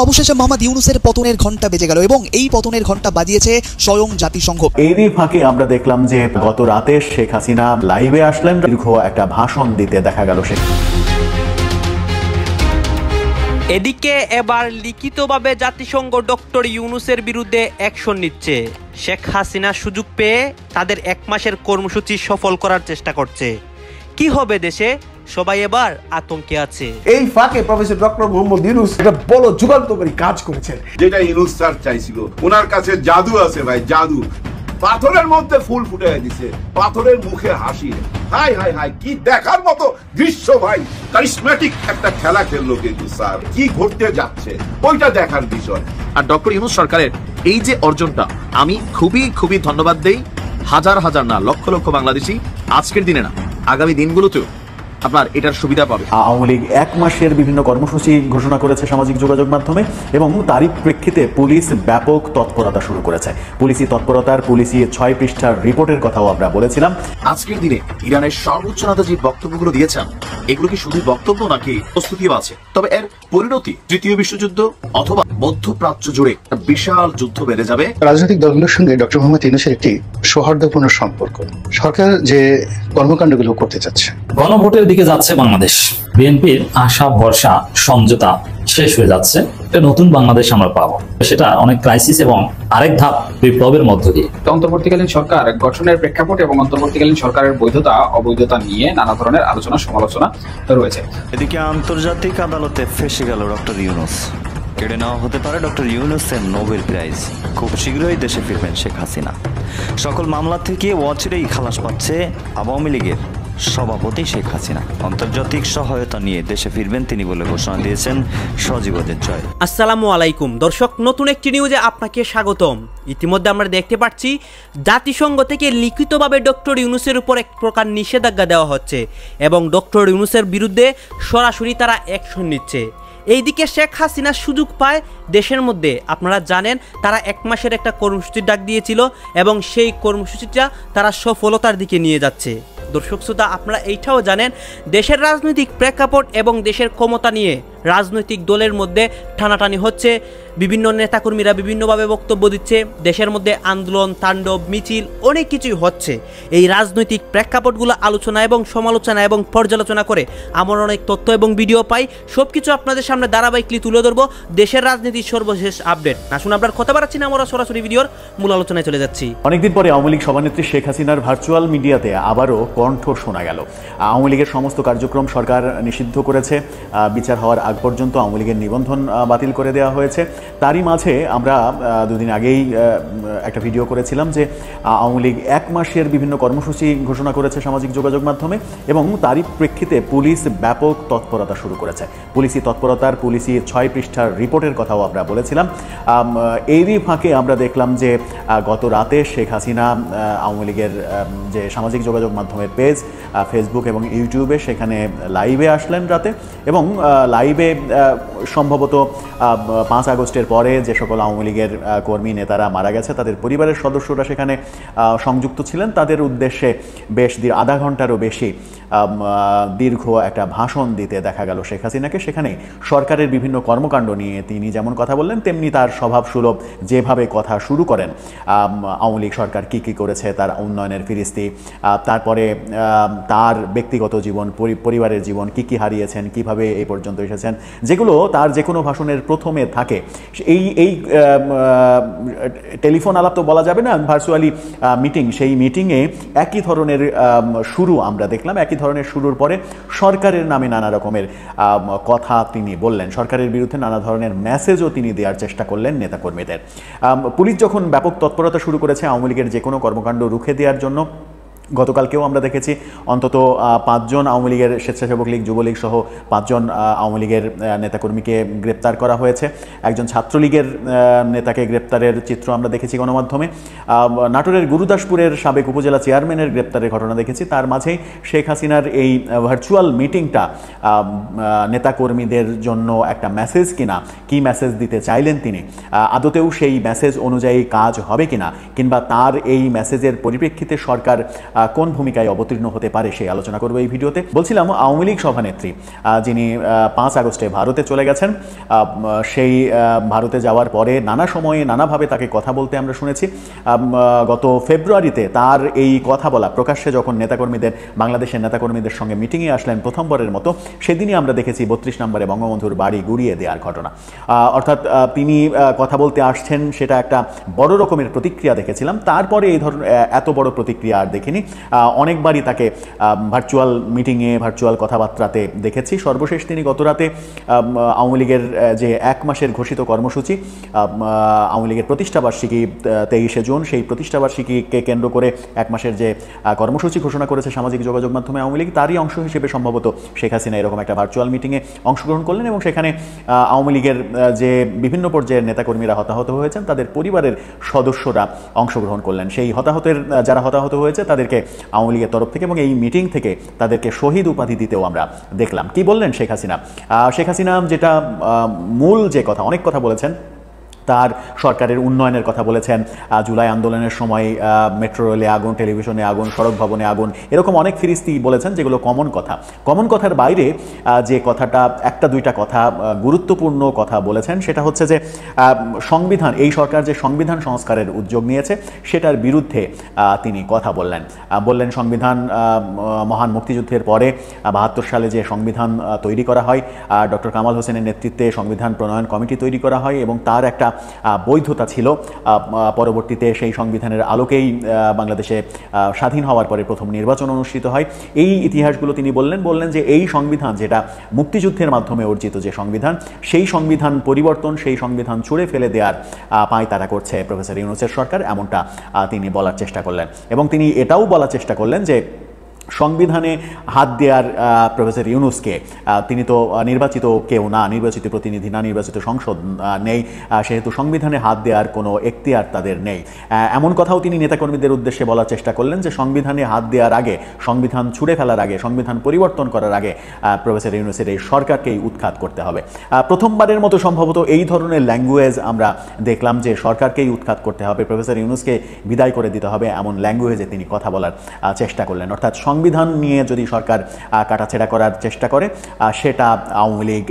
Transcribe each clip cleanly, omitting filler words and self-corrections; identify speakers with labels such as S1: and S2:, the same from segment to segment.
S1: অবশেষে মোহাম্মদ ইউনূসের পতনের ঘণ্টা বেজে গেল এবং এই পতনের ঘণ্টা বাজিয়েছে স্বয়ং জাতিসংঘ।
S2: এরই ফাঁকে আমরা দেখলাম যে গত রাতে শেখ হাসিনা লাইভে আসলেন, দীর্ঘ একটা ভাষণ দিতে দেখা গেল।
S3: এদিকে এবার লিখিতভাবে জাতিসংঘ ডক্টর ইউনূসের বিরুদ্ধে অ্যাকশন নিচ্ছে। শেখ হাসিনা সুযোগ পেয়ে তাদের 1 মাসের কর্মসূচি সফল করার চেষ্টা করছে। কি হবে দেশে, সবাই এবার আতঙ্কে আছে।
S4: এই ফাঁকে প্রফেসর ডক্টর মোহাম্মদ ইউনূস একটা বড় যুগান্তকারী কাজ করেছেন,
S5: যেটা ইউনূস স্যার চাইছিল। ওনার কাছে জাদু আছে ভাই, জাদু। পাথরের মধ্যে ফুল ফুটে দিছে, পাথরের মুখে হাসি। হাই হাই হাই, কি দেখার মতো দৃশ্য ভাই। কারিশম্যাটিক একটা খেলা খেললো কিন্তু স্যার। কি ঘটতে যাচ্ছে ওইটা দেখার বিষয়।
S6: আর ডক্টর ইউনূস সরকারের এই যে অর্জনটা আমি খুবই ধন্যবাদ দেই। হাজার হাজার না, লক্ষ লক্ষ বাংলাদেশি আজকের দিনে না, আগামী দিনগুলোতেও আপনার এটার সুবিধা পাবে।
S2: আওয়ামী লীগ 1 মাসের বিভিন্ন কর্মসূচি ঘোষণা করেছে সামাজিক যোগাযোগ মাধ্যমে এবং তারই প্রেক্ষিতে পুলিশ ব্যাপক তৎপরতা শুরু করেছে। পুলিশি তৎপরতার 6 পৃষ্ঠার রিপোর্টের কথাও আমরা বলেছিলাম।
S6: আজকের দিনে ইরানের সর্বোচ্চ নেতা যে বক্তব্যগুলো দিয়েছেন, এগুলো কি শুধু বক্তব্য নাকি প্রস্তুতিও আছে? তবে এর পরিণতি তৃতীয় বিশ্বযুদ্ধ অথবা মধ্যপ্রাচ্য জুড়ে বিশাল যুদ্ধ বেড়ে যাবে।
S7: রাজনৈতিক দলগুলোর সঙ্গে ডক্টর মোহাম্মদ ইউনূসের একটি সৌহার্দ্যপূর্ণ সম্পর্ক। সরকার যে কর্মকাণ্ডগুলো করতে চাচ্ছে,
S8: গণভোটের দিকে যাচ্ছে বাংলাদেশ। বিএনপির আশা ভরসা সমঝোতা শেষ হয়ে যাচ্ছে। একটা নতুন বাংলাদেশ আমরা পাবো, সেটা অনেক ক্রাইসিস এবং আরেক ধাপ বিপ্লবের মধ্য দিয়ে।
S9: অন্তর্বর্তীকালীন সরকার গঠনের প্রেক্ষাপট এবং অন্তর্বর্তীকালীন সরকারের বৈধতা অবৈধতা নিয়ে নানা ধরনের আলোচনা সমালোচনা রয়েছে।
S10: এদিকে আন্তর্জাতিক আদালতে ফেঁসে গেল ডক্টর ইউনূস। কেড়ে নেওয়া হতে পারে ডক্টর ইউনূসের নোবেল প্রাইজ। খুব শীঘ্রই দেশে ফিরবেন শেখ হাসিনা। সকল মামলা থেকে অচিরেই খালাস পাচ্ছে আওয়ামী লীগের সভাপতি শেখ হাসিনা। আন্তর্জাতিক সহায়তা নিয়ে দেশে ফিরবেন তিনি বলে ঘোষণা দিয়েছেন সজীবদের জয়।
S3: আসসালামু আলাইকুম দর্শক, নতুন একটি নিউজে আপনাকে স্বাগতম। ইতিমধ্যে আমরা দেখতে পাচ্ছি জাতিসংঘ থেকে লিখিতভাবে ডক্টর ইউনূসের উপর এক প্রকার নিষেধাজ্ঞা দেওয়া হচ্ছে এবং ডক্টর ইউনূসের বিরুদ্ধে সরাসরি তারা অ্যাকশন নিচ্ছে। এইদিকে শেখ হাসিনা সুযোগ পায় দেশের মধ্যে। আপনারা জানেন তারা 1 মাসের একটা কর্মসূচির ডাক দিয়েছিল এবং সেই কর্মসূচিটা তারা সফলতার দিকে নিয়ে যাচ্ছে। দর্শক শ্রোতা, আপনারা এইটাও জানেন দেশের রাজনৈতিক প্রেক্ষাপট এবং দেশের ক্ষমতা নিয়ে রাজনৈতিক দলের মধ্যে টানাটানি হচ্ছে। বিভিন্ন নেতাকর্মীরা বিভিন্নভাবে বক্তব্য দিচ্ছে, দেশের মধ্যে আন্দোলন তাণ্ডব মিছিল অনেক কিছুই হচ্ছে। এই রাজনৈতিক প্রেক্ষাপটগুলো আলোচনা এবং সমালোচনা এবং পর্যালোচনা করে আমরা অনেক তথ্য এবং ভিডিও পাই। সব কিছু আপনাদের সামনে ধারাবাহিকলি তুলে ধরবো, দেশের রাজনীতির সর্বশেষ আপডেট। না শুনে আপনার কথা বাড়াচ্ছি না, আমরা সরাসরি ভিডিওর মূল আলোচনায় চলে যাচ্ছি।
S2: অনেকদিন পরে আওয়ামী লীগ সভানেত্রী শেখ হাসিনার ভার্চুয়াল মিডিয়াতে আবারও কণ্ঠ শোনা গেল। আওয়ামী লীগের সমস্ত কার্যক্রম সরকার নিষিদ্ধ করেছে। বিচার হওয়ার আগ পর্যন্ত আওয়ামী লীগের নিবন্ধন বাতিল করে দেওয়া হয়েছে। তারই মাঝে আমরা 2 দিন আগেই একটা ভিডিও করেছিলাম যে আওয়ামী লীগ 1 মাসের বিভিন্ন কর্মসূচি ঘোষণা করেছে সামাজিক যোগাযোগ মাধ্যমে এবং তারই প্রেক্ষিতে পুলিশ ব্যাপক তৎপরতা শুরু করেছে। পুলিশি তৎপরতার 6 পৃষ্ঠার রিপোর্টের কথাও আমরা বলেছিলাম। এরই ফাঁকে আমরা দেখলাম যে গত রাতে শেখ হাসিনা আওয়ামী লীগের যে সামাজিক যোগাযোগ মাধ্যমের পেজ ফেসবুক এবং ইউটিউবে সেখানে লাইভে আসলেন রাতে এবং লাইভে সম্ভবত 5 আগস্টের পরে যে সকল আওয়ামী লীগের কর্মী নেতারা মারা গেছে তাদের পরিবারের সদস্যরা সেখানে সংযুক্ত ছিলেন। তাদের উদ্দেশ্যে বেশ আধা ঘন্টারও বেশি দীর্ঘ একটা ভাষণ দিতে দেখা গেল শেখ হাসিনাকে। সেখানে সরকারের বিভিন্ন কর্মকাণ্ড নিয়ে তিনি যেমন কথা বললেন, তেমনি তার স্বভাবসুলভ যেভাবে কথা শুরু করেন, আওয়ামী লীগ সরকার কী কী করেছে, তার উন্নয়নের ফিরিস্তি, তারপরে তার ব্যক্তিগত জীবন, পরিবারের জীবন, কী কী হারিয়েছেন, কিভাবে এই পর্যন্ত এসেছেন, যেগুলো তার যে কোনো ভাষণের প্রথমে থাকে। এই টেলিফোন আলাপ তো বলা যাবে না, ভার্চুয়ালি মিটিং, সেই মিটিংয়ে একই ধরনের শুরু আমরা দেখলাম। একই ধরনের শুরুর পরে সরকারের নামে নানা রকমের কথা তিনি বললেন, সরকারের বিরুদ্ধে নানা ধরনের মেসেজও তিনি দেওয়ার চেষ্টা করলেন নেতাকর্মীদের। পুলিশ যখন ব্যাপক তৎপরতা শুরু করেছে আওয়ামী লীগের যে কোনো কর্মকাণ্ড রুখে দেওয়ার জন্য, গতকালকেও আমরা দেখেছি অন্তত 5 জন আওয়ামী লীগের স্বেচ্ছাসেবক লীগ, যুবলীগ সহ 5 জন আওয়ামী লীগের নেতাকর্মীকে গ্রেপ্তার করা হয়েছে। একজন ছাত্রলীগের নেতাকে গ্রেপ্তারের চিত্র আমরা দেখেছি গণমাধ্যমে। নাটোরের গুরুদাসপুরের সাবেক উপজেলা চেয়ারম্যানের গ্রেপ্তারের ঘটনা দেখেছি। তার মাঝেই শেখ হাসিনার এই ভার্চুয়াল মিটিংটা নেতাকর্মীদের জন্য একটা মেসেজ কিনা, কি মেসেজ দিতে চাইলেন তিনি, আদতেও সেই মেসেজ অনুযায়ী কাজ হবে কিনা, কিংবা তার এই মেসেজের পরিপ্রেক্ষিতে সরকার কোন ভূমিকায় অবতীর্ণ হতে পারে সেই আলোচনা করবো এই ভিডিওতে। বলছিলাম আওয়ামী লীগ সভানেত্রী যিনি 5 আগস্টে ভারতে চলে গেছেন, সেই ভারতে যাওয়ার পরে নানা সময়ে নানাভাবে তাকে কথা বলতে আমরা শুনেছি। গত ফেব্রুয়ারিতে তার এই কথা বলা প্রকাশ্যে যখন নেতাকর্মীদের, বাংলাদেশের নেতাকর্মীদের সঙ্গে মিটিংয়ে আসলেন প্রথমবারের মতো, সেদিনই আমরা দেখেছি 32 নম্বরে বঙ্গবন্ধুর বাড়ি গুড়িয়ে দেওয়ার ঘটনা। অর্থাৎ তিনি কথা বলতে আসছেন, সেটা একটা বড় রকমের প্রতিক্রিয়া দেখেছিলাম। তারপরে এই ধরনের এত বড় প্রতিক্রিয়া আর দেখিনি। অনেকবারই তাকে ভার্চুয়াল মিটিংয়ে, ভার্চুয়াল কথাবার্তাতে দেখেছি। সর্বশেষ তিনি গত রাতে আওয়ামী লীগের যে 1 মাসের ঘোষিত কর্মসূচি, আওয়ামী লীগের প্রতিষ্ঠাবার্ষিকী 23শে জুন, সেই প্রতিষ্ঠাবার্ষিকীকে কেন্দ্র করে 1 মাসের যে কর্মসূচি ঘোষণা করেছে সামাজিক যোগাযোগ মাধ্যমে আওয়ামী লীগ, তারই অংশ হিসেবে সম্ভবত শেখ হাসিনা এরকম একটা ভার্চুয়াল মিটিংয়ে অংশগ্রহণ করলেন এবং সেখানে আওয়ামী লীগের যে বিভিন্ন পর্যায়ের নেতাকর্মীরা হতাহত হয়েছেন তাদের পরিবারের সদস্যরা অংশগ্রহণ করলেন। সেই যারা হতাহত হয়েছে তাদেরকে আওয়ামী লীগের তরফ থেকে এবং এই মিটিং থেকে তাদেরকে শহীদ উপাধি দিতেও আমরা দেখলাম। কি বললেন শেখ হাসিনা? শেখ হাসিনা যেটা মূল যে কথা, অনেক কথা বলেছেন, তার সরকারের উন্নয়নের কথা বলেছেন। জুলাই আন্দোলনের সময় মেট্রো রেলে আগুন, টেলিভিশনে আগুন, সড়ক ভবনে আগুন, এরকম অনেক ফিরিস্তি বলেছেন যেগুলো কমন কথা। কমন কথার বাইরে যে কথাটা, একটা দুইটা কথা, গুরুত্বপূর্ণ কথা বলেছেন, সেটা হচ্ছে যে সংবিধান, এই সরকার যে সংবিধান সংস্কারের উদ্যোগ নিয়েছে সেটার বিরুদ্ধে তিনি কথা বললেন। সংবিধান, মহান মুক্তিযুদ্ধের পরে 72 সালে যে সংবিধান তৈরি করা হয়, ডক্টর কামাল হোসেনের নেতৃত্বে সংবিধান প্রণয়ন কমিটি তৈরি করা হয় এবং তার একটা বৈধতা ছিল। পরবর্তীতে সেই সংবিধানের আলোকেই বাংলাদেশে স্বাধীন হওয়ার পরে প্রথম নির্বাচন অনুষ্ঠিত হয়। এই ইতিহাসগুলো তিনি বললেন যে এই সংবিধান, যেটা মুক্তিযুদ্ধের মাধ্যমে অর্জিত যে সংবিধান, সেই সংবিধান পরিবর্তন, সেই সংবিধান ছুঁড়ে ফেলে দেওয়ার পায়তারা করছে প্রফেসর ইউনূসের সরকার, এমনটা তিনি বলার চেষ্টা করলেন। এবং তিনি এটাও বলার চেষ্টা করলেন যে সংবিধানে হাত দেওয়ার প্রফেসর ইউনূসকে, তিনি তো নির্বাচিত কেউ না, নির্বাচিত প্রতিনিধি না, নির্বাচিত সংসদ নেই, সেহেতু সংবিধানে হাত দেওয়ার কোনো এখতিয়ার তাদের নেই। এমন কথাও তিনি নেতাকর্মীদের উদ্দেশ্যে বলার চেষ্টা করলেন যে সংবিধানে হাত দেওয়ার আগে, সংবিধান ছুঁড়ে ফেলার আগে, সংবিধান পরিবর্তন করার আগে প্রফেসর ইউনূসের এই সরকারকেই উৎখাত করতে হবে। প্রথমবারের মতো সম্ভবত এই ধরনের ল্যাঙ্গুয়েজ আমরা দেখলাম যে সরকারকেই উৎখাত করতে হবে, প্রফেসর ইউনূসকে বিদায় করে দিতে হবে, এমন ল্যাঙ্গুয়েজে তিনি কথা বলার চেষ্টা করলেন। অর্থাৎ সংবিধান নিয়ে যদি সরকার কাটাছেড়া করার চেষ্টা করে, সেটা আওয়ামী লীগ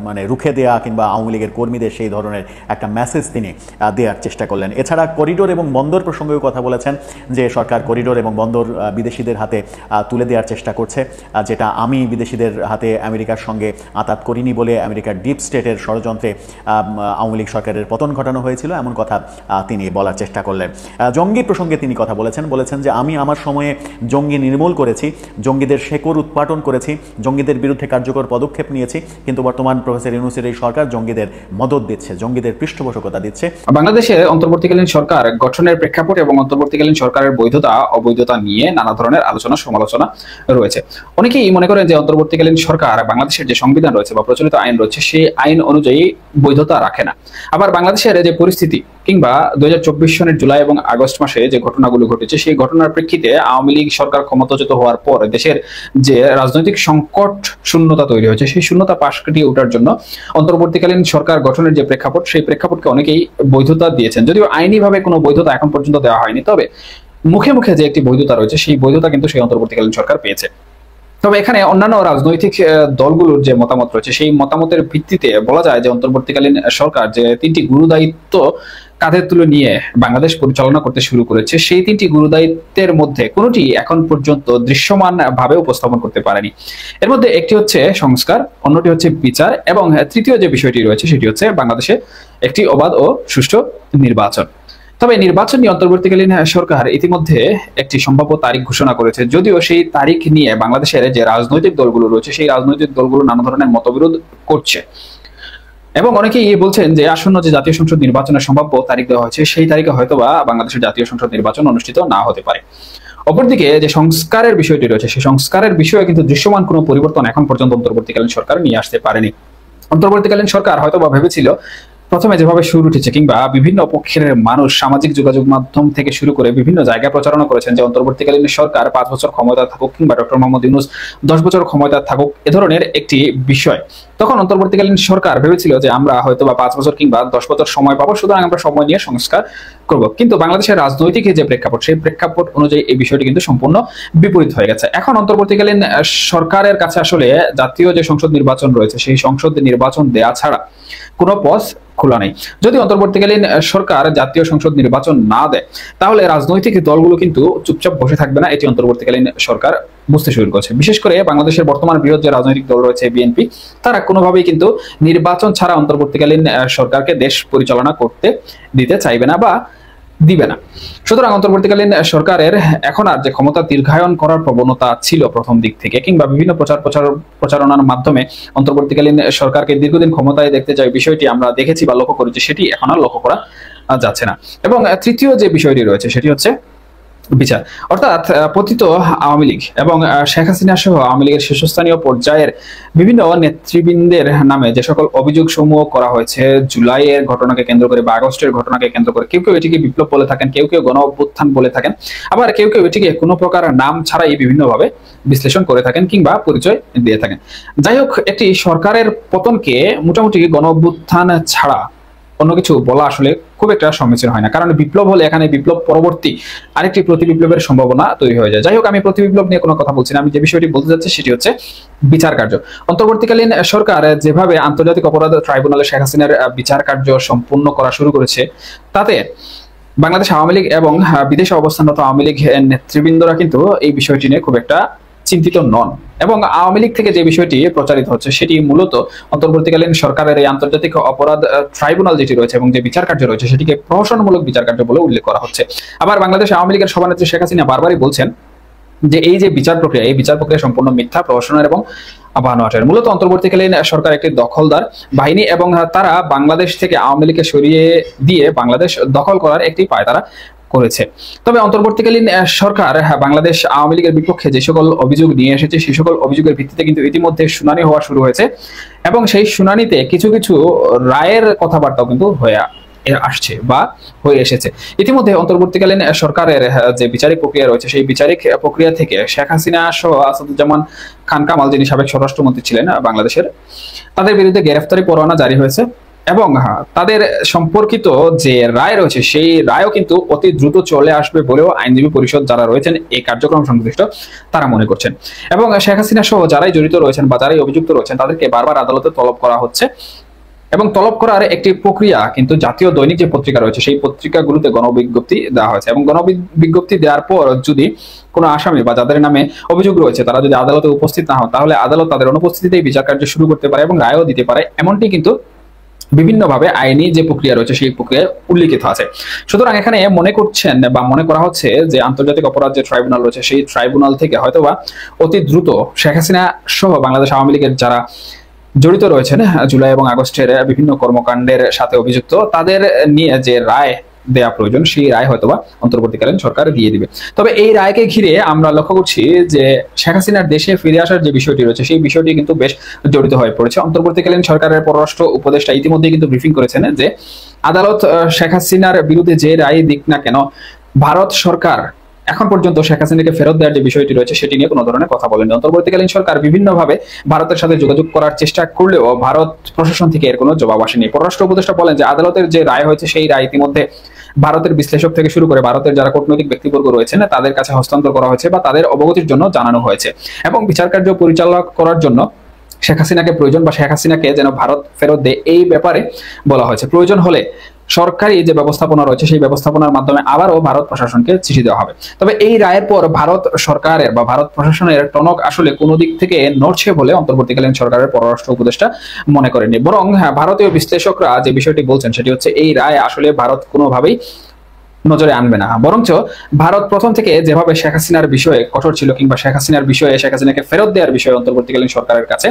S2: মানে রুখে দেয়া কিংবা আওয়ামী লীগের কর্মীদের সেই ধরনের একটা মেসেজ তিনি দেওয়ার চেষ্টা করলেন। এছাড়া করিডোর এবং বন্দর প্রসঙ্গেও কথা বলেছেন যে সরকার করিডোর এবং বন্দর বিদেশিদের হাতে তুলে দেওয়ার চেষ্টা করছে, যেটা আমি বিদেশিদের হাতে আমেরিকার সঙ্গে আঁতাত করিনি বলে আমেরিকার ডিপ স্টেটের ষড়যন্ত্রে আওয়ামী লীগ সরকারের পতন ঘটানো হয়েছিল, এমন কথা তিনি বলার চেষ্টা করলেন। জঙ্গি প্রসঙ্গে তিনি কথা বলেছেন যে আমি আমার সময়ে জঙ্গি নির্মূল করেছি, জঙ্গিদের শেকড় উৎপাটন করেছি, জঙ্গিদের বিরুদ্ধে কার্যকর পদক্ষেপ নিয়েছি, কিন্তু বর্তমান প্রফেসর ইউনূসের এই সরকার জঙ্গিদের মদত দিচ্ছে, জঙ্গিদের পৃষ্ঠপোষকতা দিচ্ছে।
S9: বাংলাদেশে অন্তর্বর্তীকালীন সরকার গঠনের প্রেক্ষাপট এবং অন্তর্বর্তীকালীন সরকারের বৈধতা অবৈধতা নিয়ে নানা ধরনের আলোচনা সমালোচনা রয়েছে। অনেকেই মনে করেন যে অন্তর্বর্তীকালীন সরকার বাংলাদেশের যে সংবিধান রয়েছে বা প্রচলিত আইন রয়েছে সেই আইন অনুযায়ী বৈধতা রাখে না। আবার বাংলাদেশের যে পরিস্থিতি কিংবা 2024 সনের জুলাই এবং আগস্ট মাসে যে ঘটনাগুলো ঘটেছে সেই ঘটনার প্রেক্ষিতে আওয়ামী লীগ সরকার ক্ষমতাচ্যুত হওয়ার পর দেশের যে রাজনৈতিক সংকট শূন্যতা তৈরি হয়েছে, সেই শূন্যতা পাশ কাটিয়ে ওঠার জন্য অন্তর্বর্তীকালীন সরকার গঠনের যে প্রেক্ষাপট, সেই প্রেক্ষাপটকে অনেকেই বৈধতা দিয়েছেন। যদিও আইনিভাবে কোনো বৈধতা এখন পর্যন্ত দেওয়া হয়নি, তবে মুখে মুখে যে একটি বৈধতা রয়েছে সেই বৈধতা কিন্তু সেই অন্তর্বর্তীকালীন সরকার পেয়েছে। তবে এখানে অন্যান্য রাজনৈতিক দলগুলোর যে মতামত রয়েছে সেই মতামতের ভিত্তিতে বলা যায় যে অন্তর্বর্তীকালীন সরকার যে 3টি গুরুদায়িত্ব কাঁধে তুলে নিয়ে বাংলাদেশ পরিচালনা করতে শুরু করেছে, সেই 3টি গুরুদায়িত্বের মধ্যে কোনোটি এখন পর্যন্ত দৃশ্যমান ভাবে উপস্থাপন করতে পারেনি। এর মধ্যে একটি হচ্ছে সংস্কার, অন্যটি হচ্ছে বিচার এবং তৃতীয় যে বিষয়টি রয়েছে সেটি হচ্ছে বাংলাদেশে একটি অবাধ ও সুষ্ঠু নির্বাচন। তবে নির্বাচন নিয়ে অন্তর্বর্তীকালীন সরকার ইতিমধ্যে একটি সম্ভাব্য তারিখ ঘোষণা করেছে, যদিও সেই তারিখ নিয়ে বাংলাদেশের যে রাজনৈতিক দলগুলো রয়েছে সেই রাজনৈতিক দলগুলো নানা ধরনের মতবিরোধ করছে এবং অনেকেই বলছেন যে আসন্ন যে জাতীয় সংসদ নির্বাচনের সম্ভাব্য তারিখ দেওয়া হয়েছে সেই তারিখে হয়তোবা বাংলাদেশের জাতীয় সংসদ নির্বাচন অনুষ্ঠিত না হতে পারে। অপরদিকে যে সংস্কারের বিষয়টি রয়েছে সেই সংস্কারের বিষয়ে কিন্তু দৃশ্যমান কোনো পরিবর্তন এখন পর্যন্ত অন্তর্বর্তীকালীন সরকার নিয়ে আসতে পারেনি। অন্তর্বর্তীকালীন সরকার হয়তোবা ভেবেছিল প্রথমে যেভাবে সুর উঠেছে কিংবা বিভিন্ন পক্ষের মানুষ সামাজিক যোগাযোগ মাধ্যম থেকে শুরু করে বিভিন্ন জায়গায় প্রচারণা করেছেন যে অন্তর্বর্তীকালীন সরকার 5 বছর ক্ষমতা থাকুক কিংবা ডক্টর মোহাম্মদ ইউনূস 10 বছর ক্ষমতা থাকুক, এ ধরনের একটি বিষয়। তখন অন্তর্বর্তীকালীন সরকার ভেবেছিল যে আমরা হয়তো বা 5 বছর কিংবা 10 বছর সময় পাবো, সুতরাং আমরা সময় নিয়ে সংস্কার করব। কিন্তু বাংলাদেশের রাজনৈতিক যে প্রেক্ষাপট, সেই প্রেক্ষাপট অনুযায়ী এই বিষয়টি কিন্তু সম্পূর্ণ বিপরীত হয়ে গেছে। এখন অন্তর্বর্তীকালীন সরকারের কাছে আসলে জাতীয় যে সংসদ নির্বাচন রয়েছে সেই সংসদ নির্বাচন দেয়া ছাড়া কোনো পথ খোলা নেই। যদি অন্তর্বর্তীকালীন সরকার জাতীয় সংসদ নির্বাচন না দেয় তাহলে রাজনৈতিক দলগুলো কিন্তু চুপচাপ বসে থাকবে না, এটি অন্তর্বর্তীকালীন সরকার বুঝতে শুরু করেছে। বিশেষ করে বাংলাদেশের বর্তমান বৃহৎ যে রাজনৈতিক দল রয়েছে বিএনপি, তারা কোনোভাবেই কিন্তু নির্বাচন ছাড়া অন্তর্বর্তীকালীন সরকারকে দেশ পরিচালনা করতে দিতে চাইবে না বা দিবে না। সুতরাং অন্তর্বর্তীকালীন সরকারের এখন আর যে ক্ষমতা দীর্ঘায়ন করার প্রবণতা ছিল প্রথম দিক থেকে কিংবা বিভিন্ন প্রচারণার মাধ্যমে অন্তর্বর্তীকালীন সরকারকে দীর্ঘদিন ক্ষমতায় দেখতে চাই, বিষয়টি আমরা দেখেছি বা লক্ষ্য করেছি, সেটি এখন আর লক্ষ্য করা যাচ্ছে না। এবং তৃতীয় যে বিষয়টি রয়েছে সেটি হচ্ছে বিচার, অর্থাৎ পতিত আওয়ামী লীগ এবং শেখ হাসিনা সহ আওয়ামী লীগের শীর্ষস্থানীয় পর্যায়ের বিভিন্ন নেতৃবৃন্দের নামে যে সকল অভিযোগ সমূহ করা হয়েছে জুলাইয়ের ঘটনাকে কেন্দ্র করে বা আগস্টের ঘটনাকে কেন্দ্র করে, কেউ কেউ এটিকে বিপ্লব বলে থাকেন, কেউ কেউ গণ অভ্যুত্থান বলে থাকেন, আবার কেউ কেউ এটিকে কোনো প্রকার নাম ছাড়াই বিভিন্নভাবে বিশ্লেষণ করে থাকেন কিংবা পরিচয় দিয়ে থাকেন। যাই হোক, একটি সরকারের পতনকে মোটামুটি গণ অভ্যুত্থান ছাড়া অন্য কিছু বলা আসলে খুব একটা সমীচীন হয় না, কারণ বিপ্লব হলে এখানে বিপ্লব পরবর্তী আরেকটি প্রতি বিপ্লবের সম্ভাবনা তৈরি হয়ে যায়। যাই হোক, আমি প্রতি বিপ্লব নিয়ে কোনো কথা বলছি না, আমি যে বিষয়টি বলতে যাচ্ছি সেটি হচ্ছে বিচার কার্য। অন্তর্বর্তীকালীন সরকার যেভাবে আন্তর্জাতিক অপরাধ ট্রাইব্যুনালে শেখ হাসিনার বিচার কার্য সম্পূর্ণ করা শুরু করেছে, তাতে বাংলাদেশ আওয়ামী লীগ এবং বিদেশে অবস্থানরত আওয়ামী লীগ নেতৃবৃন্দরা কিন্তু এই বিষয়টি নিয়ে খুব একটা চিন্তিত নন। এবং আওয়ামী লীগ থেকে যে বিষয়টি প্রচারিত হচ্ছে সেটি মূলত অন্তর্বর্তীকালীন সরকারের এই আন্তর্জাতিক অপরাধ ট্রাইব্যুনাল যেটি রয়েছে এবং যে বিচার কার্য রয়েছে সেটিকে প্রহসনমূলক বিচার কার্য বলে উল্লেখ করা হচ্ছে। আবার বাংলাদেশ আওয়ামী লীগের সভানেত্রী শেখ হাসিনা বারবারই বলছেন যে এই যে বিচার প্রক্রিয়া, এই বিচার প্রক্রিয়া সম্পূর্ণ মিথ্যা, প্রহসনের এবং বানোয়াটের। মূলত অন্তর্বর্তীকালীন সরকার একটি দখলদার বাহিনী এবং তারা বাংলাদেশ থেকে আওয়ামী লীগকে সরিয়ে দিয়ে বাংলাদেশ দখল করার একটি পায়তারা করেছে। তবে অন্তর্বর্তীকালীন সরকার বাংলাদেশ আওয়ামী লীগের বিপক্ষে যে সকল অভিযোগ নিয়ে এসেছে সেই সকল অভিযোগের ভিত্তিতে কিন্তু ইতিমধ্যে শুনানি হওয়া শুরু হয়েছে এবং সেই শুনানিতে কিছু কিছু রায়ের কথাবার্তাও কিন্তু হয়ে আসছে বা হয়ে এসেছে। ইতিমধ্যে অন্তর্বর্তীকালীন সরকারের যে বিচারিক প্রক্রিয়া রয়েছে সেই বিচারিক প্রক্রিয়া থেকে শেখ হাসিনা সহ আসাদুজ্জামান খান কামাল, যিনি সাবেক স্বরাষ্ট্রমন্ত্রী ছিলেন বাংলাদেশের, তাদের বিরুদ্ধে গ্রেফতারি পরোয়ানা জারি হয়েছে এবং তাদের সম্পর্কিত যে রায় রয়েছে সেই রায়ও কিন্তু অতি দ্রুত চলে আসবে বলেও আইনজীবী পরিষদ যারা রয়েছেন এই কার্যক্রম সংশ্লিষ্ট তারা মনে করছেন। এবং শেখ হাসিনা সহ যারাই জড়িত রয়েছেন বা যারাই অভিযুক্ত রয়েছেন তাদেরকে বারবার আদালতে তলব করা হচ্ছে এবং তলব করার একটি প্রক্রিয়া কিন্তু জাতীয় দৈনিক যে পত্রিকা রয়েছে সেই পত্রিকাগুলোতে গণবিজ্ঞপ্তি দেওয়া হয়েছে এবং গণবিজ্ঞপ্তি দেওয়ার পর যদি কোনো আসামি বা যাদের নামে অভিযোগ রয়েছে তারা যদি আদালতে উপস্থিত না হয় তাহলে আদালত তাদের অনুপস্থিতিতেই বিচার কার্য শুরু করতে পারে এবং রায়ও দিতে পারে, এমনটি কিন্তু বিভিন্নভাবে আইনি যে প্রক্রিয়া রয়েছে সেই প্রক্রিয়ায় উল্লিখিত আছে। সুতরাং এখানে মনে করছেন বা মনে করা হচ্ছে যে আন্তর্জাতিক অপরাধ যে ট্রাইব্যুনাল রয়েছে সেই ট্রাইব্যুনাল থেকে হয়তোবা অতি দ্রুত শেখ হাসিনা সহ বাংলাদেশ আওয়ামী লীগের যারা জড়িত রয়েছেন জুলাই এবং আগস্টের বিভিন্ন কর্মকাণ্ডের সাথে অভিযুক্ত তাদের নিয়ে যে রায় দেয়া প্রয়োজন সেই রায় হয়তোবা অন্তর্বর্তীকালীন সরকার দিয়ে দিবে। তবে এই রায়কে ঘিরে আমরা লক্ষ্য করছি যে শেখ হাসিনার দেশে ফিরে আসার যে বিষয়টি রয়েছে সেই বিষয়টি কিন্তু বেশ জড়িত হয়ে পড়েছে। অন্তর্বর্তীকালীন সরকারের পররাষ্ট্র উপদেষ্টা ইতিমধ্যে কিন্তু ব্রিফিং করেছেন যে আদালত শেখ হাসিনার বিরুদ্ধে যে রায় দিক না কেন ভারত সরকার এখন পর্যন্ত শেখ হাসিনাকে ফেরত দেওয়ার যে বিষয়টি রয়েছে সেটি নিয়ে কোনো ধরনের কথা বলেনি। অন্তর্বর্তীকালীন সরকার বিভিন্নভাবে ভারতের সাথে যোগাযোগ করার চেষ্টা করলেও ভারত প্রশাসন থেকে এর কোনো জবাব আসেনি। পররাষ্ট্র উপদেষ্টা বলেন যে আদালতের যে রায় হয়েছে সেই রায় ইতিমধ্যে ভারতের বিশ্লেষক থেকে শুরু করে ভারতের যারা কূটনৈতিক ব্যক্তিবর্গ রয়েছেন তাদের কাছে হস্তান্তর করা হয়েছে বা তাদের অবগতির জন্য জানানো হয়েছে এবং বিচার কার্য পরিচালনা করার জন্য শেখ হাসিনাকে প্রয়োজন বা শেখ হাসিনাকে যেন ভারত ফেরত দেয় এই ব্যাপারে বলা হয়েছে। প্রয়োজন হলে সরকারি যে ব্যবস্থাপনা রয়েছে সেই ব্যবস্থাপনার মাধ্যমে আবারও ভারত প্রশাসনকে চিঠি দেওয়া হবে। তবে এই রায়ের পর ভারত সরকারের বা ভারত প্রশাসনের টনক আসলে কোনো দিক থেকে নড়ছে বলে অন্তর্বর্তীকালীন সরকারের পররাষ্ট্র উপদেষ্টা মনে করেনি, বরং ভারতীয় বিশ্লেষকরা যে বিষয়টি বলছেন সেটি হচ্ছে এই রায় আসলে ভারত কোনোভাবেই নজরে আনবে না, বরঞ্চ ভারত প্রথম থেকে যেভাবে শেখ হাসিনার বিষয়ে কঠোর ছিল, কিংবা শেখ হাসিনার বিষয়ে শেখ হাসিনাকে ফেরত দেওয়ার বিষয়ে অন্তর্বর্তীকালীন সরকারের কাছে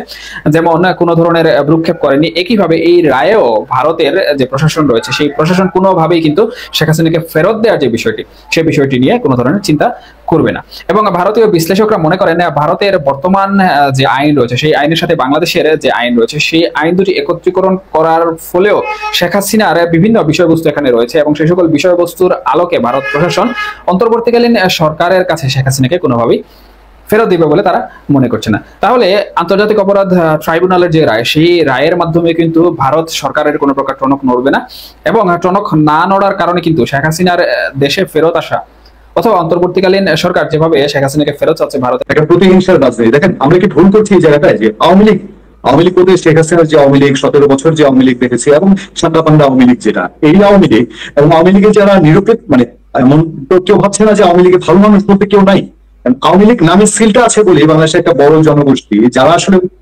S9: যেমন কোনো ধরনের ভ্রুক্ষেপ করেনি, একইভাবে এই রায়েও ভারতের যে প্রশাসন রয়েছে সেই প্রশাসন কোনোভাবেই কিন্তু শেখ হাসিনাকে ফেরত দেওয়ার যে বিষয়টি, সেই বিষয়টি নিয়ে কোনো ধরনের চিন্তা করবে না। এবং ভারতীয় বিশ্লেষকরা মনে করেন ভারতের বর্তমান যে আইন রয়েছে সেই আইনের সাথে বাংলাদেশের যে আইন রয়েছে সেই আইন দুটি একত্রীকরণ করার ফলেও শেখ হাসিনার বিভিন্ন বিষয়বস্তু এখানে রয়েছে, এবং সেই সকল বিষয়বস্তুর আলোকে ভারত প্রশাসন অন্তর্বর্তীকালীন সরকারের কাছে শেখ হাসিনাকে কোনোভাবেই ফেরত দিবে বলে তারা মনে করছে না। তাহলে আন্তর্জাতিক অপরাধ ট্রাইব্যুনালের যে রায়, সেই রায়ের মাধ্যমে কিন্তু ভারত সরকারের কোনো প্রকার টনক নড়বে না, এবং টনক না নড়ার কারণে কিন্তু শেখ হাসিনার দেশে ফেরত আসা অথবা অন্তর্বর্তীকালীন সরকার যেভাবে শেখ হাসিনাকে ফেরত চাচ্ছে ভারত,
S11: একটা প্রতিহিংসার রাজনীতি। দেখেন আমরা কি ভুল করছি এই জায়গাটায়, যে আওয়ামী লীগ বলতে শেখ হাসিনার যে আওয়ামী লীগ 17 বছর যে আওয়ামী লীগ দেখেছি, এবং সান্ডাপান্ডা আওয়ামী লীগ যেটা, এই আওয়ামী লীগ এবং আওয়ামী লীগের যারা নিরপেক্ষ, মানে এমন তো কেউ ভাবছে না যে আওয়ামী লীগের ভালো মানুষ বলতে কেউ নাই। আওয়ামী লীগ নামের সিলটা আছে বলে বাংলাদেশে একটা বড় জনগোষ্ঠী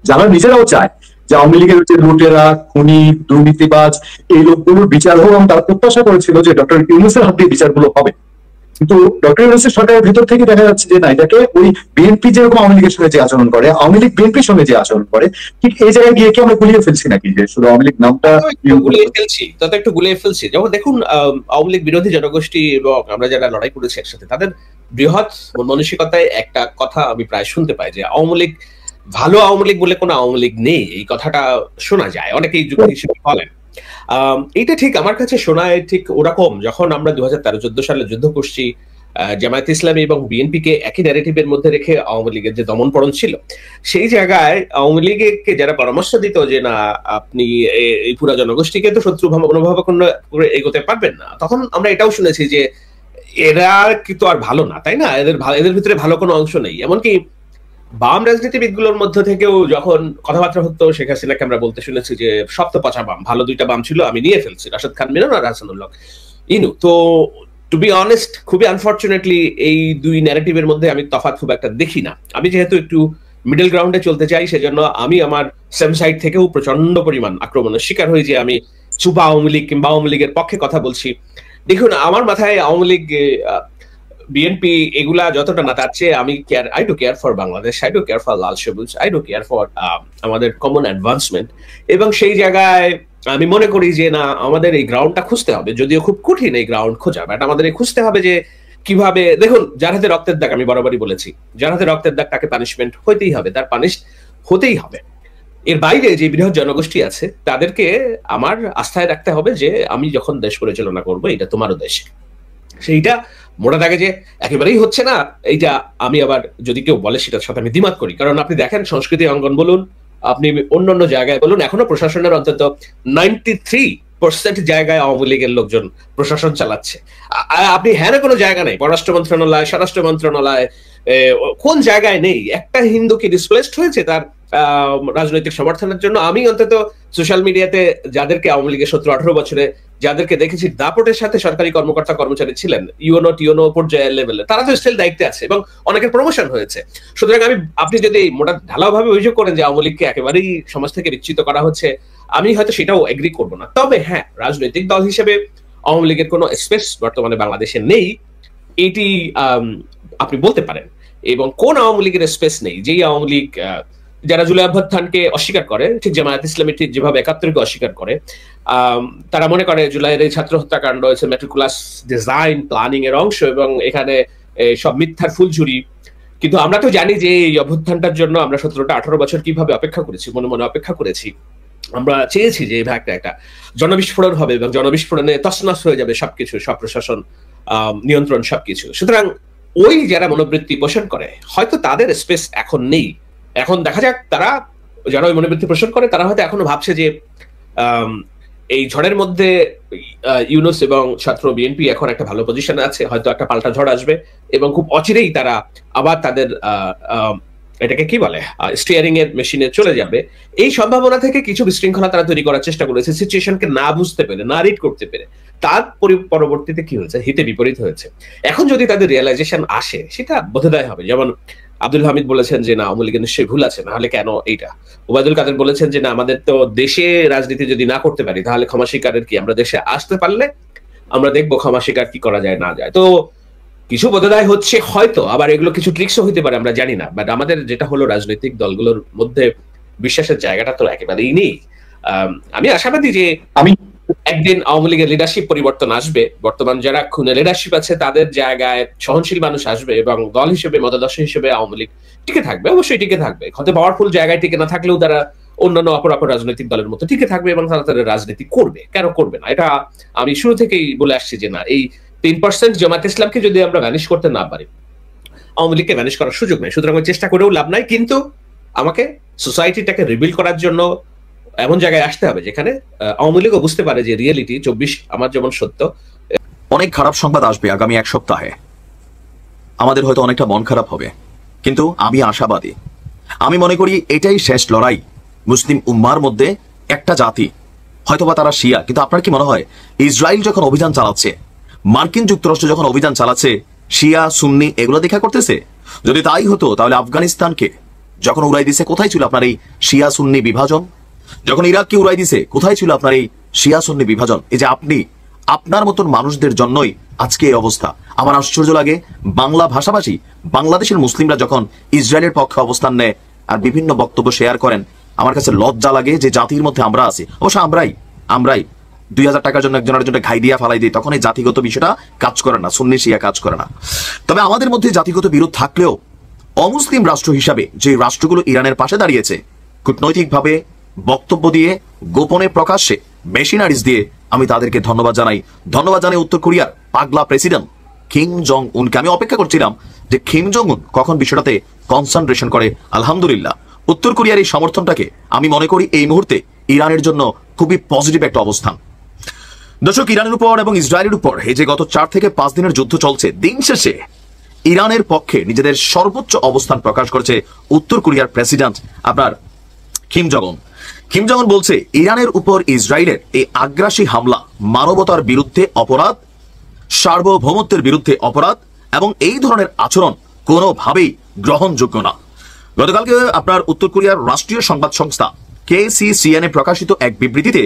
S11: যারা নিজেরাও চায় যে আওয়ামী লীগের যে লুটেরা, খুনি, দুর্নীতিবাজ এই লোকগুলোর বিচার হোক, এবং তারা প্রত্যাশা করেছিল যে ডক্টর ইউনূসের হাত দিয়ে বিচারগুলো হবে। কিন্তু ডক্টর ইউনূসের সরকারের ভিতর থেকে দেখা যাচ্ছে যে না, এটাকে ওই বিএনপি যেরকম আওয়ামী লীগের সঙ্গে যে আচরণ করে, আওয়ামী লীগ বিএনপির সঙ্গে যে আচরণ করে, ঠিক এই জায়গায় গিয়ে কি আমরা গুলিয়ে ফেলছি নাকি, যে শুধু আওয়ামী লীগ নামটা
S12: একটু গুলিয়ে ফেলছি। যেমন দেখুন, আওয়ামী লীগ বিরোধী জনগোষ্ঠী এবং আমরা যারা লড়াই করেছি একসাথে, তাদের বৃহৎ মানসিকতায় একটা কথা আমি প্রায় শুনতে পাই যে আওয়ামী লীগ ভালো, আওয়ামী লীগ বলে কোনো আওয়ামী লীগ নেই, এই কথাটা শোনা যায়, অনেকেই যুক্তি হিসেবে বলেন। এইটা ঠিক আমার কাছে শোনায় ঠিক ওরকম যখন আমরা 2013-14 সালে যুদ্ধ করছি, জামায়াত ইসলামী এবং বিএনপি কে একই ন্যারেটিভের মধ্যে রেখে আওয়ামী লীগের যে দমনপীড়ন ছিল, সেই জায়গায় আওয়ামী লীগকে যারা পরামর্শ দিত যে না আপনি এই পুরা জনগোষ্ঠীকে তো শত্রু মনোভাব করে এগোতে পারবেন না, তখন আমরা এটাও শুনেছি যে এরা কিন্তু আর ভালো না, তাই না, এদের ভিতরে ভালো কোনো অংশ নেই। এমনকি বাম রাজনীতিবিদগুলোর মধ্য থেকেও যখন কথাবার্তা হতো, শেখ হাসিনাকে আমরা বলতে শুনেছি যে সপ্ত পচা বাম, ভালো দুইটা বাম ছিল আমি নিয়ে ফেলছি, রাশেদ খান মিলন আর হাসানুল্লাহ ইনু। তো টু বি অনেস্ট, খুবই আনফর্চুনেটলি এই দুই ন্যারেটিভের মধ্যে আমি তফাৎ খুব একটা দেখি না। আমি যেহেতু একটু মিডল গ্রাউন্ডে চলতে চাই, সেজন্য আমি আমার সেম সাইড থেকেও প্রচন্ড পরিমাণ আক্রমণের শিকার হই যে আমি চুপা আওয়ামী লীগ কিংবা আওয়ামী লীগের পক্ষে কথা বলছি। দেখুন, আমার মাথায় আওয়ামী লীগ, বিএনপি এগুলা যতটা না, তার চেয়ে আমি I do care for Bangladesh, I do care for লাল সবুজ, আই ডু কেয়ার ফর আমাদের কমন অ্যাডভান্সমেন্ট। এবং সেই জায়গায় আমি মনে করি যে না, আমাদের এই গ্রাউন্ডটা খুঁজতে হবে, যদিও খুব কঠিন এই গ্রাউন্ড খোঁজা, বাট আমাদের এই খুঁজতে হবে যে কিভাবে। দেখুন, যার হাতে রক্তের দাগ, আমি বরাবরই বলেছি, যার হাতে রক্তের দাগ তাকে পানিশমেন্ট হতেই হবে, তার পানিশ হতেই হবে। এর বাইরে যে বৃহৎ জনগোষ্ঠী আছে তাদেরকে আমার আস্থায় রাখতে হবে যে আমি যখন দেশ পরিচালনা করবো, এটা তোমারও দেশ। সেইটা মোটা দাগে যে একেবারেই হচ্ছে না, এইটা আমি আবার যদি কেউ বলে সেটার সাথে আমি দ্বিমত করি। কারণ আপনি দেখেন, সংস্কৃতি অঙ্গন বলুন, আপনি অন্যান্য জায়গায় বলুন, এখনো প্রশাসনের অন্তত 93% জায়গায় আওয়ামী লীগের লোকজন প্রশাসন চালাচ্ছে। আপনি হ্যাঁ কোনো জায়গা নেই, পররাষ্ট্র মন্ত্রণালয়, স্বরাষ্ট্র মন্ত্রণালয়, কোন জায়গায় নেই একটা হিন্দু কি ডিসপ্লেসড হয়েছে তার রাজনৈতিক সমর্থনের জন্য? আমি অন্তত সোশ্যাল মিডিয়াতে যাদেরকে আওয়ামী লীগের 17-18 বছরে যাদেরকে দেখেছি দাপটের সাথে সরকারি কর্মকর্তা কর্মচারী ছিলেন, ইউনো টিওনো পর্যায়ের লেভেলে, তারা তো স্টিল দায়িত্বে আছে এবং অনেকের প্রমোশন হয়েছে। সুতরাং আপনি যদি মোটা ঢালাওভাবে অভিযোগ করেন যে আওয়ামী লীগকে একেবারেই সমাজ থেকে বিচ্যুত করা হচ্ছে, আমি হয়তো সেটাও এগ্রি করবো না। তবে হ্যাঁ, রাজনৈতিক দল হিসেবে আওয়ামী লীগের কোনো স্পেস বর্তমানে বাংলাদেশে নেই, এটি আপনি বলতে পারেন। এবং কোন আওয়ামী লীগের স্পেস নেই? যেই আওয়ামী লীগ যারা জুলাই অভ্যুত্থানকে অস্বীকার করে, ঠিক জামায়াত ইসলামী ঠিক যেভাবে 71-কে অস্বীকার করে, তারা মনে করে জুলাইয়ের এই ছাত্র হত্যাকাণ্ড হয়েছে মেট্রিকুলাস ডিজাইন প্ল্যানিং এর অংশ এবং এখানে সব মিথ্যার ফুলঝুরি। কিন্তু আমরা তো জানি যে এই অভ্যুত্থানটার জন্য আমরা 17-18 বছর কিভাবে অপেক্ষা করেছি, মনে মনে অপেক্ষা করেছি। আমরা চেয়েছি যে এই ভাগটা একটা জনবিস্ফোরণ হবে এবং জনবিস্ফোরণে তছনছ হয়ে যাবে সবকিছু, সব প্রশাসন, নিয়ন্ত্রণ, সবকিছু। সুতরাং ওই যারা মনোবৃত্তি পোষণ করে, হয়তো তাদের স্পেস এখন নেই। এখন দেখা যাক, তারা যারা ওই মনোবৃত্তি পোষণ করে তারা হয়তো এখনো ভাবছে যে এই ঝড়ের মধ্যে ইউনূস এবং ছাত্র বিএনপি এখন একটা ভালো পজিশনে আছে, হয়তো একটা পাল্টা ঝড় আসবে এবং খুব অচিরেই তারা আবার তাদের এটাকে কি বলে স্টিয়ারিং এর মেশিনে চলে যাবে। এই সম্ভাবনা থেকে কিছু বিশৃঙ্খলা তারা তৈরি করার চেষ্টা করেছে, সিচুয়েশনকে না বুঝতে পেরে, না রিড করতে পেরে। তার পরবর্তীতে কি হয়েছে, হিতে বিপরীত হয়েছে। এখন যদি তাদের রিয়েলাইজেশন আসে, সেটা বোধোদয় হবে। যেমন আব্দুল হামিদ বলেছেন যে না, আওয়ামী লীগের নিশ্চয়ই ভুল আছে, নাহলে কেন এইটা। ওবায়দুল কাদের বলেছেন যে না, আমাদের তো দেশে রাজনীতি যদি না করতে পারি তাহলে ক্ষমা স্বীকারের কি, আমরা দেশে আসতে পারলে আমরা দেখবো ক্ষমা স্বীকার কি করা যায় না যায়। তো কিছু বোধদায় হচ্ছে, হয়তো আবার এগুলো কিছু ট্রিক্সও হইতে পারে, আমরা জানি না। বাট আমাদের যেটা হলো, রাজনৈতিক দলগুলোর মধ্যে বিশ্বাসের জায়গাটা তো একেবারেই নেই। আমি আশাবাদী যে একদিন আওয়ামী লীগের লিডারশিপ পরিবর্তন আসবে, বর্তমান যারা খুনে লিডারশিপ আছে তাদের জায়গায় সহনশীল মানুষ আসবে, এবং দল হিসেবে, মতাদর্শ হিসেবে আওয়ামী লীগ টিকে থাকবে, অবশ্যই টিকে থাকবে। হয়তো পাওয়ারফুল জায়গায় টিকে না থাকলেও তারা অন্যান্য অপর রাজনৈতিক দলের মতো টিকে থাকবে, এবং তারা তাদের রাজনীতি করবে। কেন করবে না? এটা আমি শুরু থেকেই বলে আসছি যে না, এই 3% জামাত ইসলামকে যদি আমরা ভ্যানিশ করতে না পারি, আওয়ামী লীগকে ভ্যানিশ করার সুযোগ নেই। সুতরাং চেষ্টা করেও লাভ নাই, কিন্তু আমাকে সোসাইটিটাকে রিবিল্ড করার জন্য এমন জায়গায় আসতে হবে যেখানে আওয়ামী লীগও বুঝতে পারে যে রিয়েলিটি 24 আমার যেমন সত্য।
S6: অনেক খারাপ সংবাদ আসবে আগামী এক সপ্তাহে, আমাদের হয়তো অনেকটা মন খারাপ হবে, কিন্তু আমি আশাবাদী। আমি মনে করি এটাই শেষ লড়াই মুসলিম উম্মার মধ্যে। একটা জাতি, হয়তোবা তারা শিয়া, কিন্তু আপনার কি মনে হয় ইসরায়েল যখন অভিযান চালাচ্ছে, মার্কিন যুক্তরাষ্ট্র যখন অভিযান চালাচ্ছে, শিয়া সুন্নি এগুলো দেখা করতেছে? যদি তাই হতো তাহলে আফগানিস্তানকে যখন উড়াই দিছে, কোথায় ছিল আপনার এই শিয়া সুন্নি বিভাজন? যখন ইরাককে উড়াই দিছে, কোথায় ছিল আপনার এই শিয়া সুন্নি বিভাজন? এই যে আপনি, আপনার মতন মানুষদের জন্যই আজকে এই অবস্থা। আমার আশ্চর্য লাগে, বাংলা ভাষাভাষী বাংলাদেশের মুসলিমরা যখন ইসরায়েলের পক্ষে অবস্থান নেয় আর বিভিন্ন বক্তব্য শেয়ার করেন, আমার কাছে লজ্জা লাগে যে জাতির মধ্যে আমরা আছি। অবশ্য আমরাই 2000 টাকার জন্য একজনের জন্য ঘাই দিয়া ফালাই দিই, তখন এই জাতিগত বিষয়টা কাজ করে না, সুন্নি শিয়া কাজ করে না। তবে আমাদের মধ্যে জাতিগত বিরোধ থাকলেও অমুসলিম রাষ্ট্র হিসাবে যে রাষ্ট্রগুলো ইরানের পাশে দাঁড়িয়েছে, কূটনৈতিকভাবে বক্তব্য দিয়ে, গোপনে প্রকাশ্যে মেশিনারিজ দিয়ে, আমি তাদেরকে ধন্যবাদ জানাই উত্তর কোরিয়ার পাগলা প্রেসিডেন্ট কিম জং উনকে। আমি অপেক্ষা করছিলাম যে কিম জং উন কখন বিষয়টাতে কনসেন্ট্রেশন করে। আলহামদুলিল্লাহ, উত্তর কোরিয়ার এই সমর্থনটাকে আমি মনে করি এই মুহূর্তে ইরানের জন্য খুবই পজিটিভ একটা অবস্থান। দর্শক, ইরানের উপর এবং ইসরায়েলের উপর এই যে গত 4 থেকে 5 দিনের যুদ্ধ চলছে, দিন শেষে ইরানের পক্ষে নিজেদের সর্বোচ্চ অবস্থান প্রকাশ করেছে উত্তর কোরিয়ার প্রেসিডেন্ট আপনার কিম জং উন। কিম জং উন বলছে, ইরানের উপর ইসরায়েলের এই আগ্রাসী হামলা মানবতার বিরুদ্ধে অপরাধ, সার্বভৌমত্বের বিরুদ্ধে অপরাধ, এবং এই ধরনের আচরণ কোনোভাবেই গ্রহণযোগ্য না। গতকালকে আপনার উত্তর কোরিয়ার রাষ্ট্রীয় সংবাদ সংস্থা KCCN প্রকাশিত এক বিবৃতিতে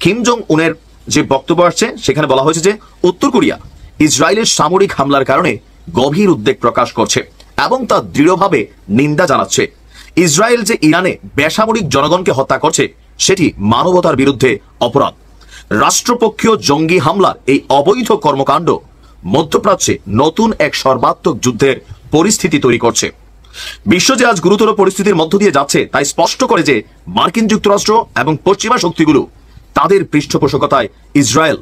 S6: কিম জং উনের যে বক্তব্য আসছে, সেখানে বলা হয়েছে যে উত্তর কোরিয়া ইসরায়েলের সামরিক হামলার কারণে গভীর উদ্বেগ প্রকাশ করছে এবং তা দৃঢ়ভাবে নিন্দা জানাচ্ছে। ইসরায়েল যে ইরানে বেসামরিক জনগণকে হত্যা করছে, সেটি মানবতার বিরুদ্ধে অপরাধ। রাষ্ট্রপক্ষীয় জঙ্গি হামলার এই অবৈধ কর্মকাণ্ড মধ্যপ্রাচ্যে নতুন এক সর্বাত্মক যুদ্ধের পরিস্থিতি তৈরি করছে। বিশ্ব যে আজ গুরুতর পরিস্থিতির মধ্য দিয়ে যাচ্ছে, তাই স্পষ্ট করে যে মার্কিন যুক্তরাষ্ট্র এবং পশ্চিমা শক্তিগুলো তাদের পৃষ্ঠপোষকতায় ইসরায়েল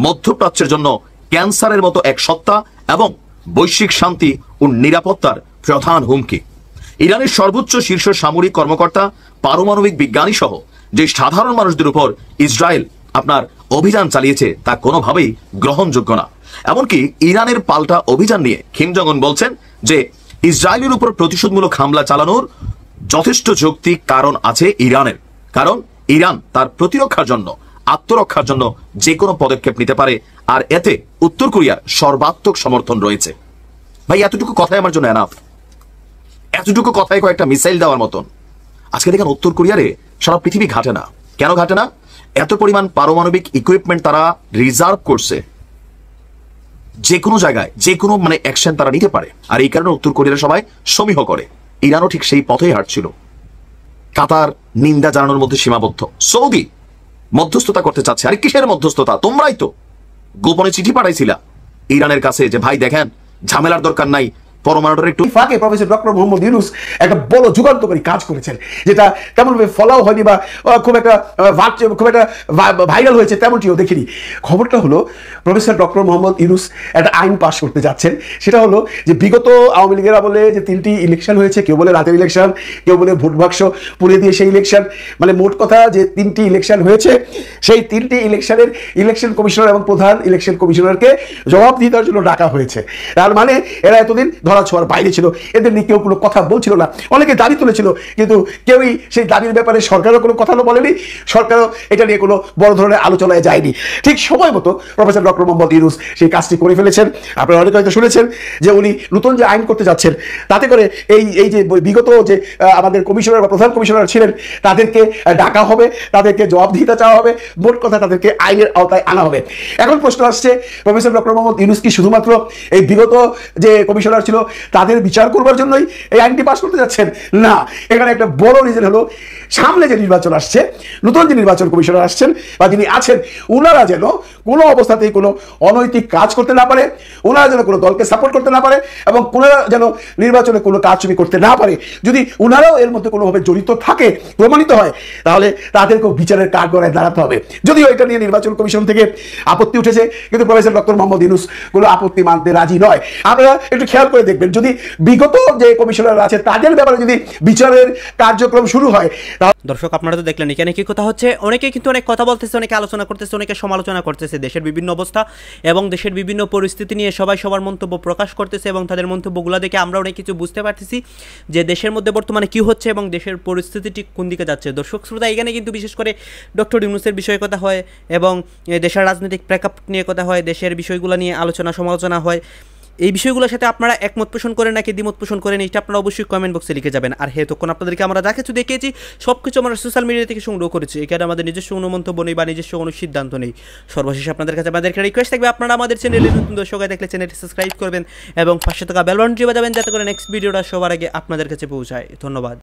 S6: মধ্যপ্রাচ্যের জন্য ক্যান্সারের মতো এক সত্তা এবং বৈশ্বিক শান্তি ও নিরাপত্তার প্রধান হুমকি। ইরানের সর্বোচ্চ শীর্ষ সামরিক কর্মকর্তা, পারমাণবিক বিজ্ঞানী সহ যে সাধারণ মানুষদের উপর ইসরায়েল আপনার অভিযান চালিয়েছে, তা কোনোভাবেই গ্রহণযোগ্য না। এমনকি ইরানের পাল্টা অভিযান নিয়ে কিম জং উন বলছেন যে ইসরায়েলের উপর প্রতিশোধমূলক হামলা চালানোর যথেষ্ট যৌক্তিক কারণ আছে ইরানের, কারণ ইরান তার প্রতিরক্ষার জন্য, আত্মরক্ষার জন্য যে কোনো পদক্ষেপ নিতে পারে, আর এতে উত্তর কোরিয়ার সর্বাত্মক সমর্থন রয়েছে। ভাই, এতটুকু কথাই আমার জন্য এনাফ। এতটুকু কথায় কয়েকটা মিসাইল দেওয়ার মতন। আজকে দেখেন উত্তর কোরিয়ারে সারা পৃথিবী ঘাটে না। কেন ঘাটে না? এত পরিমাণ পারমাণবিক ইকুইপমেন্ট তারা রিজার্ভ করছে, যে কোনো জায়গায় যে কোনো অ্যাকশন তারা নিতে পারে। আর এই কারণে উত্তর কোরিয়ার সবাই সমীহ করে। ইরানও ঠিক সেই পথেই হাঁটছিল। কাতার নিন্দা জানানোর মধ্যে সীমাবদ্ধ। সৌদি মধ্যস্থতা করতে চাচ্ছে। আরে কিসের মধ্যস্থতা? তোমরাই তো গোপনে চিঠি পাঠাইছিলা ইরানের কাছে যে ভাই দেখেন, ঝামেলার দরকার নাই, পরমাণুটার একটু
S4: ফাঁকে প্রফেসর ডক্টর মোহাম্মদ ইউনূস একটা বড় যুগান্তকারী কাজ করেছেন, যেটা তেমনভাবে ফলাও হয়নি বা খুব একটা ভাইরাল হয়েছে তেমনটিও দেখিনি। খবরটা হলো প্রফেসর ডক্টর মোহাম্মদ ইউনূস একটা আইন পাশ করতে যাচ্ছেন। সেটা হলো যে বিগত আওয়ামী লীগের আমলে যে 3টি ইলেকশন হয়েছে, কেউ বলে রাতের ইলেকশন, কেউ বলে ভোট বাক্স পুড়ে দিয়ে সেই ইলেকশন, মোট কথা যে 3টি ইলেকশন হয়েছে, সেই 3টি ইলেকশনের ইলেকশন কমিশনার এবং প্রধান ইলেকশন কমিশনারকে জবাবদিহিতার জন্য ডাকা হয়েছে। তার মানে এরা এতদিন ধরা ছোঁয়ার বাইরে ছিল, এদের নিয়ে কেউ কোনো কথা বলছিল না, অনেকে দাবি তুলেছিল কিন্তু কেউই সেই দাবির ব্যাপারে সরকারও কোনো কথা বলেনি, সরকারও এটা নিয়ে কোনো বড় ধরনের আলোচনায় যায়নি। ঠিক সময় মতো প্রফেসর ডক্টর মোহাম্মদ ইউনূস সেই কাজটি করে ফেলেছেন। আপনারা অনেকে হয়তো শুনেছেন যে উনি নতুন যে আইন করতে যাচ্ছেন তাতে করে এই যে বিগত যে আমাদের কমিশনার বা প্রধান কমিশনার ছিলেন তাদেরকে ডাকা হবে, তাদেরকে জবাবদিহিতা চাওয়া হবে, মোট কথা তাদেরকে আইনের আওতায় আনা হবে। এখন প্রশ্ন আসছে, প্রফেসর ডক্টর মোহাম্মদ ইউনূস কি শুধুমাত্র এই বিগত যে কমিশনার ছিল তাদের বিচার করবার জন্যই এই আইনটি পাশ করতে যাচ্ছেন? না, এখানে একটা বড় রিজন হলো সামনে যে নির্বাচন আসছে, নতুন যে নির্বাচন কমিশনার আসছেন বা যিনি আছেন, ওনারা যেন কোনো অবস্থাতেই কোনো অনৈতিক কাজ করতে না পারে, ওনারা যেন কোনো দলকে সাপোর্ট করতে না পারে এবং ওনারা যেন নির্বাচনে কোনো কারচুপি করতে না পারে। যদি ওনারাও এর মধ্যে কোনোভাবে জড়িত থাকে, প্রমাণিত হয়, তাহলে তাদেরকেও বিচারের কাঠগড়ায় দাঁড়াতে হবে। যদিও এটা নিয়ে নির্বাচন কমিশন থেকে আপত্তি উঠেছে, কিন্তু প্রফেসর ডক্টর মোহাম্মদ ইউনূস কোনো আপত্তি মানতে রাজি নয়। আপনারা একটু খেয়াল করে দেখবেন, যদি বিগত যে কমিশনার আছে তাদের ব্যাপারে যদি বিচারের কার্যক্রম শুরু হয়।
S3: দর্শক আপনারা তো দেখলেন এখানে কি কথা হচ্ছে, অনেকে কিন্তু অনেক কথা বলতেছে, অনেকে আলোচনা করতেছে, অনেকে সমালোচনা করতেছে দেশের বিভিন্ন অবস্থা এবং দেশের বিভিন্ন পরিস্থিতি নিয়ে সবাই সবার মন্তব্য প্রকাশ করতেছে এবং তাদের মন্তব্যগুলো দেখে আমরা অনেক কিছু বুঝতে পারতেছি যে দেশের মধ্যে বর্তমানে কি হচ্ছে এবং দেশের পরিস্থিতিটি কোন দিকে যাচ্ছে। দর্শক শ্রোতা, এখানে কিন্তু বিশেষ করে ডক্টর ইউনূসের বিষয়ে কথা হয় এবং দেশের রাজনৈতিক প্রেক্ষাপট নিয়ে কথা হয়, দেশের বিষয়গুলো নিয়ে আলোচনা সমালোচনা হয়। এই বিষয়গুলোর সাথে আপনারা একমত পোষণ করেন নাকি দ্বিমত পোষণ করেন, এটা আপনারা অবশ্যই কমেন্ট বক্সে লিখে যাবেন। আর তখন আপনাদেরকে আমরা যা কিছু দেখিয়েছি সব কিছু আমরা সোশ্যাল মিডিয়া থেকে সংগ্রহ করেছি, এখানে আমাদের নিজস্ব কোনো মন্তব্য নেই বা নিজস্ব কোনো সিদ্ধান্ত নেই। সর্বশেষ আপনাদের কাছে আমাদেরকে রিকোয়েস্ট থাকবে, আপনারা আমাদের চ্যানেলে নতুন দর্শক দেখলে চ্যানেলটি সাবস্ক্রাইব করবেন এবং পাশে থাকা বেল বাটনটি বাজাবেন যাতে করে নেক্সট ভিডিওটা সবার আগে আপনাদের কাছে পৌঁছায়। ধন্যবাদ।